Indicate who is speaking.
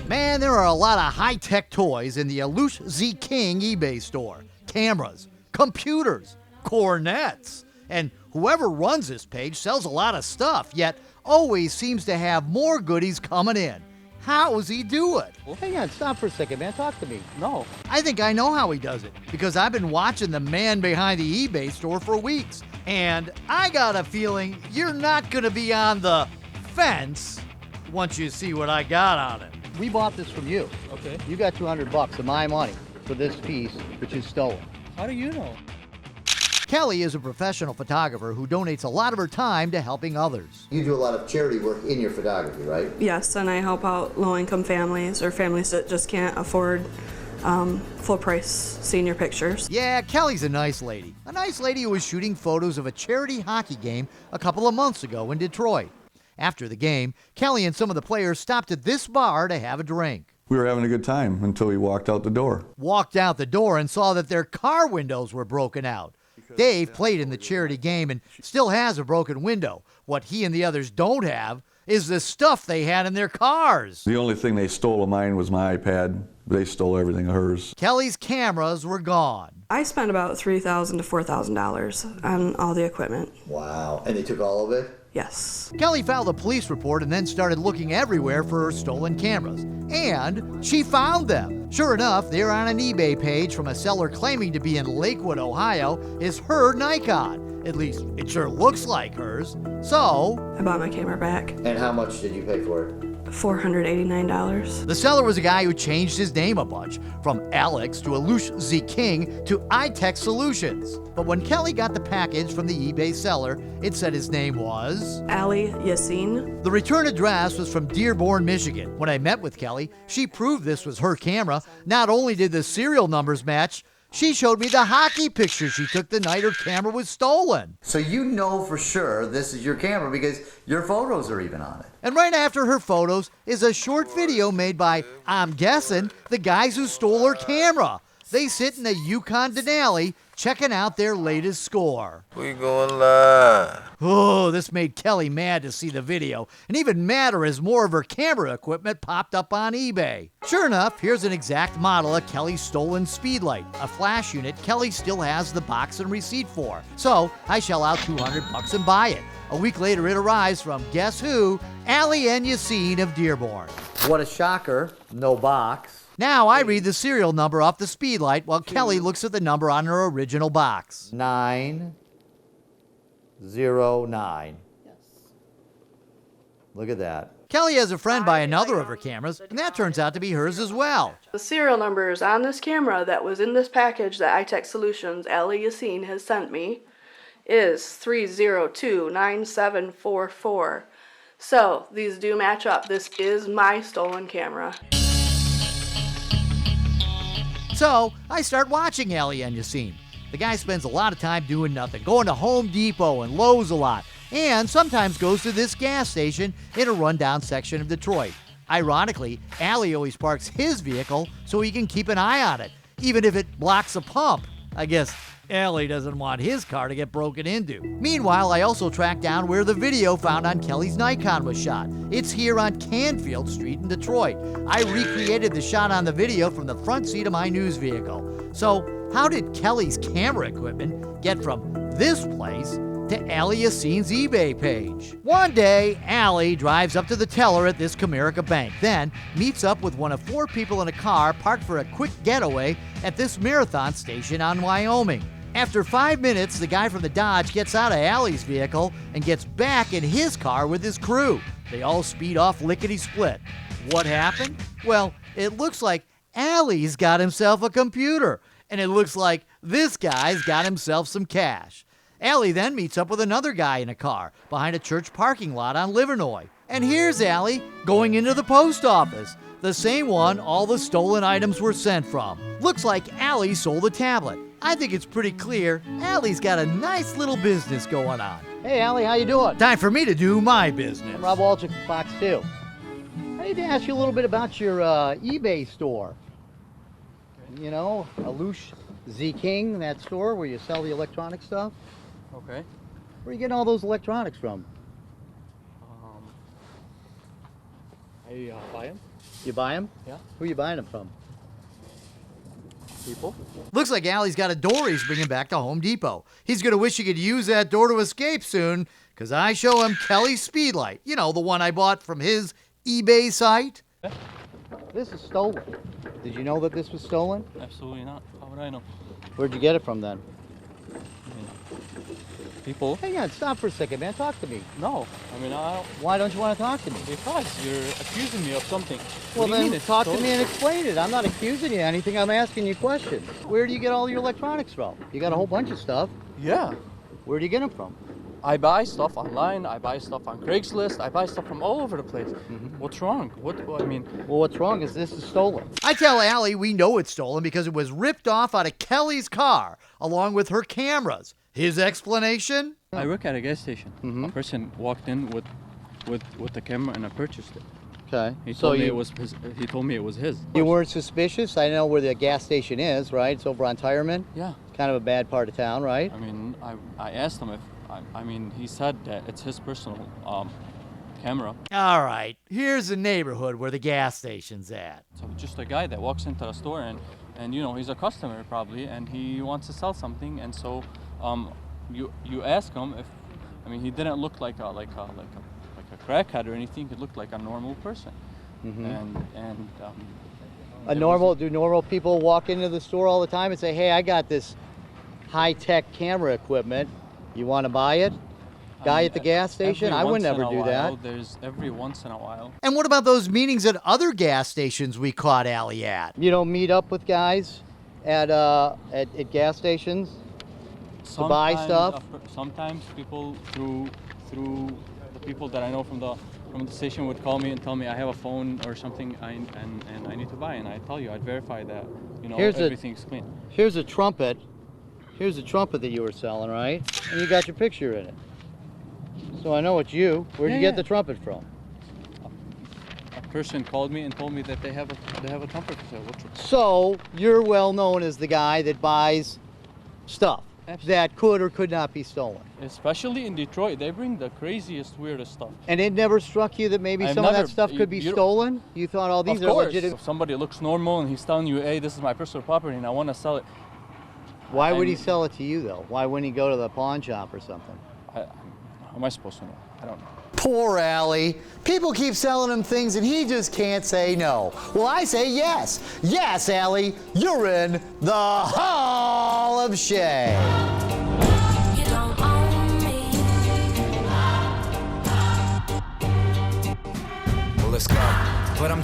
Speaker 1: Man, there are a lot of high-tech toys in the Alush Z King eBay store. Cameras, computers, cornets. And whoever runs this page sells a lot of stuff, yet always seems to have more goodies coming in. How does he do it?
Speaker 2: Well, hang on, stop for a second, man. Talk to me. No.
Speaker 1: I think I know how he does it, because I've been watching the man behind the eBay store for weeks. And I got a feeling you're not going to be on the fence once you see what I got on it.
Speaker 2: We bought this from you.
Speaker 3: Okay.
Speaker 2: You got $200 of my money for this piece, which is stolen.
Speaker 3: How do you know?
Speaker 1: Kelly is a professional photographer who donates a lot of her time to helping others.
Speaker 4: You do a lot of charity work in your photography, right?
Speaker 5: Yes, and I help out low-income families or families that just can't afford full-price senior pictures.
Speaker 1: Yeah, Kelly's a nice lady. A nice lady who was shooting photos of a charity hockey game a couple of months ago in Detroit. After the game, Kelly and some of the players stopped at this bar to have a drink.
Speaker 6: We were having a good time until we walked out the door.
Speaker 1: Walked out the door and saw that their car windows were broken out. Dave played in the charity game and still has a broken window. What he and the others don't have is the stuff they had in their cars.
Speaker 6: The only thing they stole of mine was my iPad. They stole everything of hers.
Speaker 1: Kelly's cameras were gone.
Speaker 5: I spent about $3,000 to $4,000 on all the equipment.
Speaker 4: Wow. And they took all of it?
Speaker 5: Yes.
Speaker 1: Kelly filed a police report and then started looking everywhere for her stolen cameras. And she found them. Sure enough, there on an eBay page from a seller claiming to be in Lakewood, Ohio, is her Nikon. At least, it sure looks like hers. So
Speaker 5: I bought my camera back.
Speaker 4: And how much did you pay for it?
Speaker 5: $489.
Speaker 1: The seller was a guy who changed his name a bunch, from Alex to Alush Z King to iTech Solutions. But when Kelly got the package from the eBay seller, it said his name was
Speaker 5: Ali Yassine.
Speaker 1: The return address was from Dearborn, Michigan. When I met with Kelly, she proved this was her camera. Not only did the serial numbers match, she showed me the hockey picture she took the night her camera was stolen.
Speaker 4: So you know for sure this is your camera because your photos are even on it.
Speaker 1: And right after her photos is a short video made by, I'm guessing, the guys who stole her camera. They sit in a Yukon Denali checking out their latest score.
Speaker 7: We going live.
Speaker 1: Oh, this made Kelly mad to see the video, and even madder as more of her camera equipment popped up on eBay. Sure enough, here's an exact model of Kelly's stolen Speedlight, a flash unit Kelly still has the box and receipt for. So I shell out $200 and buy it. A week later, it arrives from, guess who? Ali and Yassine of Dearborn.
Speaker 2: What a shocker. No box.
Speaker 1: Now I read the serial number off the Speedlight while Kelly looks at the number on her original box.
Speaker 2: 909. Yes. Look at that.
Speaker 1: Kelly has a friend buy another of her cameras, and that turns out to be hers as well.
Speaker 5: The serial numbers on this camera that was in this package that iTech Solutions Ali Yassine has sent me is 3029744. So these do match up. This is my stolen camera.
Speaker 1: So I start watching Ali and Yassine. The guy spends a lot of time doing nothing, going to Home Depot and Lowe's a lot, and sometimes goes to this gas station in a rundown section of Detroit. Ironically, Ali always parks his vehicle so he can keep an eye on it, even if it blocks a pump. I guess Ali doesn't want his car to get broken into. Meanwhile, I also tracked down where the video found on Kelly's Nikon was shot. It's here on Canfield Street in Detroit. I recreated the shot on the video from the front seat of my news vehicle. So, how did Kelly's camera equipment get from this place to Ali Yassine's eBay page? One day, Ali drives up to the teller at this Comerica bank, then meets up with one of 4 people in a car parked for a quick getaway at this marathon station on Wyoming. After 5 minutes, the guy from the Dodge gets out of Ali's vehicle and gets back in his car with his crew. They all speed off lickety-split. What happened? Well, it looks like Ali's got himself a computer, and it looks like this guy's got himself some cash. Ali then meets up with another guy in a car behind a church parking lot on Livernois. And here's Ali going into the post office, the same one all the stolen items were sent from. Looks like Ali sold a tablet. I think it's pretty clear Ali's got a nice little business going on.
Speaker 2: Hey, Ali, how you doing?
Speaker 1: Time for me to do my business.
Speaker 2: I'm Rob Wolchek from Fox 2. I need to ask you a little bit about your eBay store. You know, Alush Z King, that store where you sell the electronic stuff.
Speaker 3: Okay.
Speaker 2: Where are you getting all those electronics from?
Speaker 3: I buy them.
Speaker 2: You buy them?
Speaker 3: Yeah.
Speaker 2: Who are you buying them from?
Speaker 3: People.
Speaker 1: Looks like Allie's got a door he's bringing back to Home Depot. He's gonna wish he could use that door to escape soon, because I show him Kelly's speedlight. You know, the one I bought from his eBay site.
Speaker 2: This is stolen. Did you know that this was stolen?
Speaker 3: Absolutely not. How would I know?
Speaker 2: Where'd you get it from then?
Speaker 3: People.
Speaker 2: Hang on, stop for a second, man. Talk to me.
Speaker 3: No. I mean, I don't.
Speaker 2: Why don't you want to talk to me?
Speaker 3: Because you're accusing me of something.
Speaker 2: Well,
Speaker 3: What do you
Speaker 2: then
Speaker 3: mean it's
Speaker 2: talk to
Speaker 3: stolen?
Speaker 2: me and explain it. I'm not accusing you of anything. I'm asking you questions. Where do you get all your electronics from? You got a whole bunch of stuff.
Speaker 3: Yeah.
Speaker 2: Where do you get them from?
Speaker 3: I buy stuff online. I buy stuff on Craigslist. I buy stuff from all over the place. What's wrong? I mean,
Speaker 2: Well, what's wrong is this is stolen.
Speaker 1: I tell Allie we know it's stolen because it was ripped off out of Kelly's car, along with her cameras. His explanation?
Speaker 3: I work at a gas station. A person walked in with the camera and I purchased it.
Speaker 2: Okay.
Speaker 3: He
Speaker 2: So
Speaker 3: told me
Speaker 2: you,
Speaker 3: it was his. He told me it was his.
Speaker 2: you weren't suspicious? I know where the gas station is, right? It's over on Tireman.
Speaker 3: Yeah.
Speaker 2: Kind of a bad part of town, right?
Speaker 3: I mean, I asked him if. I mean, he said that it's his personal camera.
Speaker 1: All right, here's the neighborhood where the gas station's at.
Speaker 3: So just a guy that walks into the store and you know he's a customer probably and he wants to sell something and so you ask him if I mean he didn't look like a crackhead or anything. He looked like a normal person.
Speaker 2: Do normal people walk into the store all the time and say, "Hey, I got this high-tech camera equipment. You want to buy it?" Guy at the gas station? I would never do that.
Speaker 3: There's every once in a while.
Speaker 1: And what about those meetings at other gas stations we caught Allie at?
Speaker 2: You don't meet up with guys at gas stations to buy stuff?
Speaker 3: Sometimes people through the people that I know from the station would call me and tell me I have a phone or something and I need to buy and I tell you I'd verify that everything's clean.
Speaker 2: Here's a trumpet. Here's a trumpet that you were selling, right? And you got your picture in it. So I know it's you. Where'd you get the trumpet from?
Speaker 3: A person called me and told me that they have a trumpet for sale.
Speaker 2: So you're well known as the guy that buys stuff that could or could not be stolen.
Speaker 3: Especially in Detroit, they bring the craziest, weirdest stuff.
Speaker 2: And it never struck you that maybe some of that stuff could be stolen? You thought all these are legitimate?
Speaker 3: If somebody looks normal and he's telling you, hey, this is my personal property and I want to sell it.
Speaker 2: Why would he sell it to you, though? Why wouldn't he go to the pawn shop or something?
Speaker 3: How am I supposed to know? I don't know.
Speaker 1: Poor Allie. People keep selling him things and he just can't say no. Well, I say yes. Yes, Allie, you're in the Hall of Shame.
Speaker 8: You don't own me.
Speaker 9: Well, let's go. But I'm